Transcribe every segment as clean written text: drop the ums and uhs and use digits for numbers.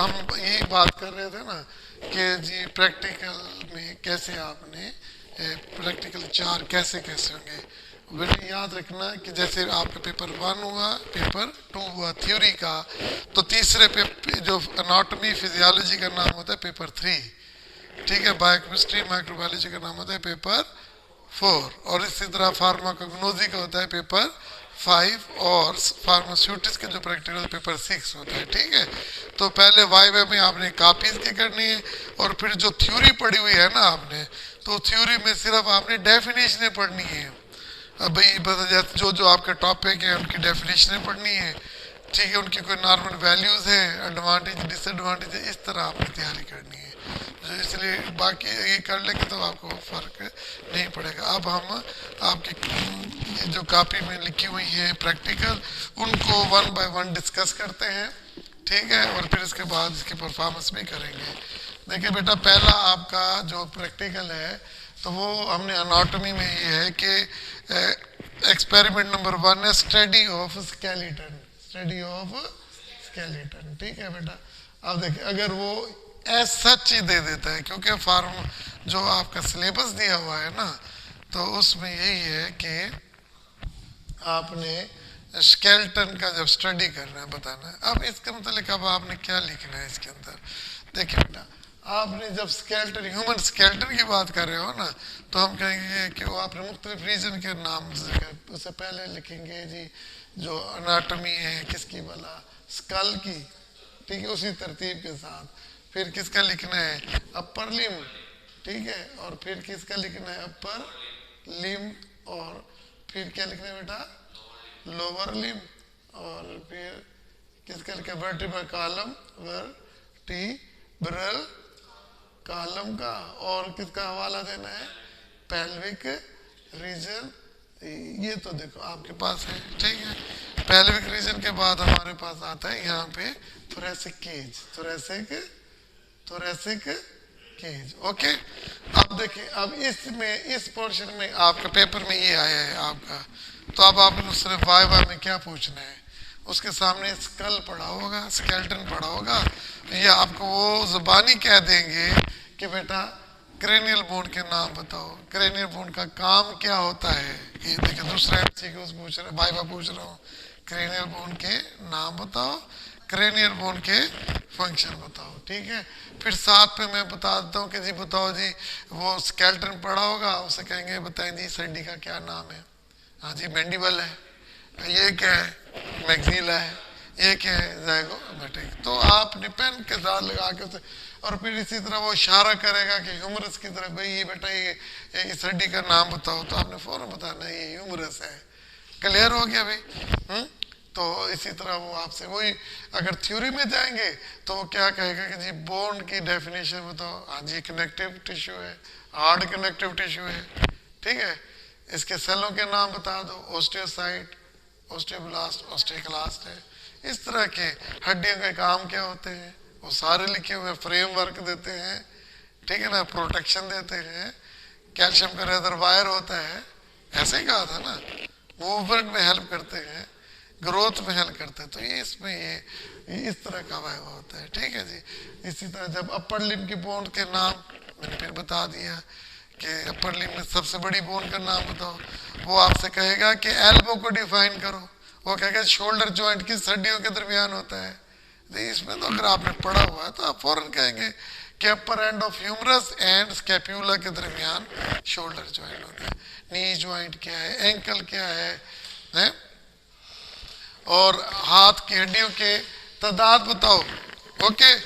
हम यही बात कर रहे थे ना कि जी प्रैक्टिकल में कैसे आपने प्रैक्टिकल चार कैसे कैसे होंगे। बेटा याद रखना कि जैसे आपका पेपर वन हुआ, पेपर टू हुआ थ्योरी का, तो तीसरे पेपर जो अनाटॉमी फिजियोलॉजी का नाम होता है पेपर थ्री। ठीक है, बायोकेमिस्ट्री माइक्रोबायोलॉजी का नाम होता है पेपर फोर, और इसी तरह फार्माकोग्नोजी का होता है पेपर फाइव, और फार्मास्यूटिक्स के जो प्रैक्टिकल पेपर सिक्स होता है। ठीक है, तो पहले वाइवा में आपने कॉपीज की करनी है, और फिर जो थ्योरी पढ़ी हुई है ना आपने, तो थ्योरी में सिर्फ आपने डेफिनेशनें पढ़नी है। अब भाई बस जैसे जो जो आपके टॉपिक है उनकी डेफिनेशनें पढ़नी है। ठीक है, उनकी कोई नॉर्मल वैल्यूज़ है, एडवांटेज डिसएडवांटेज है, इस तरह आपने तैयारी करनी है। तो इसलिए बाकी ये कर लेंगे तो आपको फ़र्क नहीं पड़ेगा। अब हम आपकी जो कॉपी में लिखी हुई है प्रैक्टिकल, उनको वन बाय वन डिस्कस करते हैं। ठीक है, और फिर इसके बाद इसकी परफॉर्मेंस भी करेंगे। देखिए बेटा, पहला आपका जो प्रैक्टिकल है तो वो हमने अनाटॉमी में ये है कि एक्सपेरिमेंट नंबर वन है study of skeleton, study of skeleton. ठीक है बेटा, अब देखिए अगर वो ऐसा सच ही दे देता है, क्योंकि फार्म जो आपका सिलेबस दिया हुआ है ना, तो उसमें यही है कि आपने स्केलेटन का जब स्टडी करना है बताना है। अब इसका मतलब अब आपने क्या लिखना है इसके अंदर। देखिए बेटा, आपने जब स्केलेटन ह्यूमन स्केलेटन की बात कर रहे हो ना, तो हम कहेंगे कि वो आपने मुख्तलिफ रीजन के नाम उससे पहले लिखेंगे जी जो अनाटॉमी है किसकी वाला, स्कल की। ठीक है, उसी तरतीब के साथ फिर किसका लिखना है, अपर लिम। ठीक है, और फिर किसका लिखना है, अपर लिम, और फिर क्या लिखना है बेटा, लोअर लिम, और फिर किसका लिखा, वर्टिब्रल कॉलम, वर्टिब्रल कॉलम का, और किसका हवाला देना है, पेल्विक रीजन। ये तो देखो आपके पास है। ठीक है, पेल्विक रीजन के बाद हमारे पास आता है यहाँ पे thoracic cage, thoracic cage. Okay, अब देखिए, अब इसमें इस पोर्शन में आपका पेपर में ये आया है आपका, तो अब आपने सिर्फ वाइवा में क्या पूछना है, उसके सामने स्कल पड़ा होगा, स्केलेटन पड़ा होगा, या आपको वो जुबानी कह देंगे कि बेटा क्रेनियल बोन के नाम बताओ, क्रेनियल बोन का काम क्या होता है। ये देखिए दूसरा एमसीक्यूज पूछ रहा है, वाइवा पूछ रहा हूँ, क्रेनियल बोन के नाम बताओ, क्रेनियल बोन के फंक्शन बताओ। ठीक है, फिर साथ में मैं बता देता हूँ कि जी बताओ जी वो स्केलेटन पड़ा होगा, उसे कहेंगे बताएं जी इस हड्डी का क्या नाम है। हाँ जी मैंडिबल है, ये क्या है, मैक्सिला है, ये क्या है, ज़ाइगोमैटिक। तो आपने पेन के साथ लगा के उसे, और फिर इसी तरह वो इशारा करेगा कि ह्यूमरस की तरफ, भाई ये बेटा ये इस हड्डी का नाम बताओ, तो आपने फौरन बताना है ये ह्यूमरस है। क्लियर हो गया भाई। तो इसी तरह वो आपसे वही, अगर थ्योरी में जाएंगे तो वो क्या कहेगा कि जी बोन की डेफिनेशन बताओ। हाँ जी कनेक्टिव टिश्यू है, हार्ड कनेक्टिव टिश्यू है। ठीक है, इसके सेलों के नाम बता दो, ओस्टियोसाइट, ओस्टियोब्लास्ट, ओस्टियोक्लास्ट है। इस तरह के हड्डियों के काम क्या होते हैं वो सारे लिखे हुए, फ्रेमवर्क देते हैं। ठीक है ना, प्रोटेक्शन देते हैं, कैल्शियम का रिजर्वायर होता है, ऐसे ही कहा था ना, मूवमेंट में हेल्प करते हैं, ग्रोथ में हेल्प करते हैं। तो ये इसमें ये इस तरह का वाइवा होता है। ठीक है जी, इसी तरह जब अपर लिम की बोन के नाम मैंने फिर बता दिया कि अपर लिम में सबसे बड़ी बोन का नाम बताओ, वो आपसे कहेगा कि एल्बो को डिफाइन करो, वो कहेगा शोल्डर जॉइंट किस हड्डियों के दरमियान होता है। तो इसमें तो अगर आपने पढ़ा हुआ है तो आप फौरन कहेंगे कि upper end of humerus and scapula के दरमियान शोल्डर जॉइंट होता है। नी जॉइंट क्या है, एंकल क्या है? और हाथ की हड्डियों के तादाद बताओ। ओके,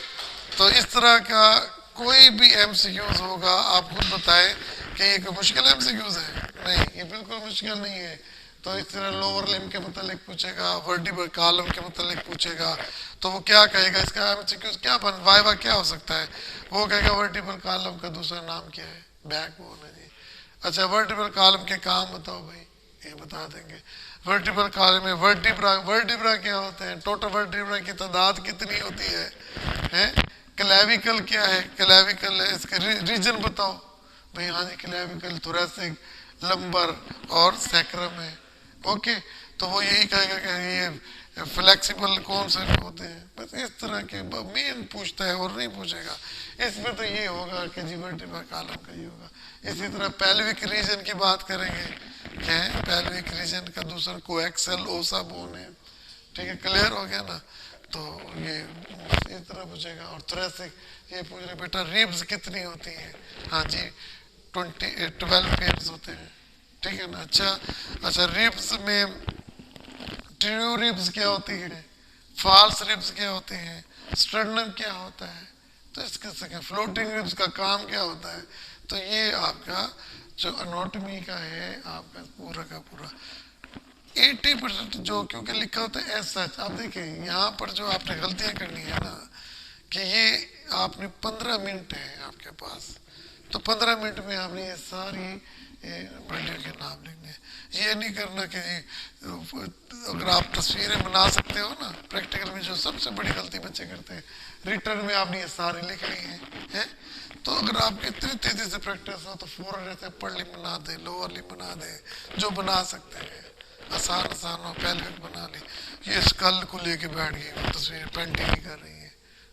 तो इस तरह का कोई भी एमसीक्यूज होगा आप खुद बताएं कि ये कोई मुश्किल एमसीक्यूज है, नहीं ये बिल्कुल मुश्किल नहीं है। तो इस तरह लोअर लिम के मतलब पूछेगा, वर्टिब्रल कॉलम के मतलब पूछेगा, तो वो क्या कहेगा, इसका एमसीक्यूज क्या बन, वाइवा क्या हो सकता है, वो कहेगा वर्टिब्रल कॉलम का दूसरा नाम क्या है, बैकबोन है जी। अच्छा वर्टिब्रल कॉलम के काम बताओ भाई, ये बता देंगे। वर्टिब्रल कॉलम में वर्टिब्रा, वर्टिब्रा क्या होते हैं, टोटल वर्टिब्रा की तादाद कितनी होती है? क्लेविकल क्या है, क्लेविकल है, इसके रीजन बताओ भाई। हाँ जी क्लेविकल, थोरेसिक, लंबर और सैक्रम है। ओके, तो वो यही कहेगा कि ये फ्लेक्सिबल कौन से होते हैं, बस इस तरह के मेन पूछता है और नहीं पूछेगा। इसमें तो ये होगा कि जी वर्टिब्रल कॉलम का ये होगा। इसी तरह पेल्विक रीजन की बात करेंगे, क्या है पेल्विक रीजन का दूसरा कोएक्सल ओसा बोन है, ठीक है, क्लियर हो गया ना। तो ये इस तरह पूछेगा। और थोरेसिक ये पूछ रहे बेटा रिब्स कितनी होती हैं, हाँ जी 12 पेयर्स होते हैं, ठीक है ना। अच्छा रिब्स में ट्रू रिब्स क्या होती है, फॉल्स रिब्स क्या होते हैं, स्टर्नम क्या होता है, तो इसके सके फ्लोटिंग रिब्स का काम क्या होता है। तो ये आपका जो अनोटमी का है आपका पूरा का पूरा 80% जो क्योंकि लिखा होता है एज सच। आप देखिए यहाँ पर जो आपने गलतियां करनी है ना कि ये आपने 15 मिनट है आपके पास, तो 15 मिनट में आपने ये सारी वीडियो के नाम लिखने। ये नहीं करना कि अगर आप तस्वीरें बना सकते हो ना, प्रैक्टिकल में जो सबसे बड़ी गलती बच्चे करते हैं रिटर्न में आपने ये सारी लिखनी है। तो अगर आपकी इतनी तेजी से प्रैक्टिस हो तो फौरन ऐसे अपर लिम बना दे, लोअर लिम बना दे, जो बना सकते हैं आसान हो, पेल्विक बना ली। ये स्कल को लेके बैठ गई तस्वीर पेंटिंग नहीं कर रही है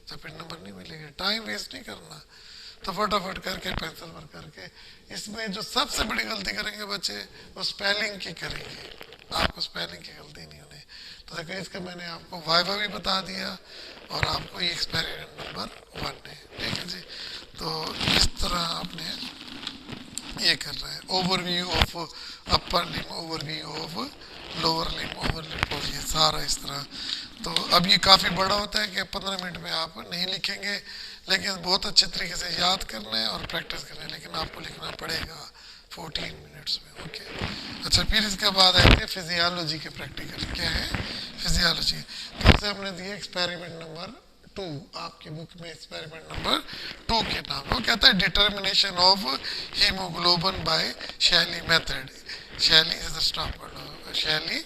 तो फिर नंबर नहीं मिलेगा। टाइम वेस्ट नहीं करना, तो फटाफट करके पेंसिल पर करके। इसमें जो सबसे बड़ी गलती करेंगे बच्चे वो स्पेलिंग की करेंगे, आपको स्पेलिंग की गलती नहीं होनी। तो देखो इसका मैंने आपको वाइवा भी बता दिया और आपको ये एक्सपेरिमेंट नंबर 1 है, ठीक है जी। तो इस तरह आपने ये कर रहे हैं overview of upper limb, overview of lower limb, over limb, और ये सारा इस तरह। तो अब ये काफ़ी बड़ा होता है कि 15 मिनट में आप नहीं लिखेंगे, लेकिन बहुत अच्छे तरीके से याद करना है और प्रैक्टिस करना है, लेकिन आपको लिखना पड़ेगा 14 मिनट्स में, ओके। अच्छा फिर इसके बाद आएंगे फिजियोलॉजी के प्रैक्टिकल। क्या है फिजियोलॉजी, तो इसे हमने दिया एक्सपेरिमेंट नंबर 2 आपकी बुक में, एक्सपेरिमेंट नंबर 2 के नाम। वो कहता है डिटर्मिनेशन ऑफ हीमोग्लोबिन बाय शैली मेथड। शैली इज द स्टॉप वर्ड, शैली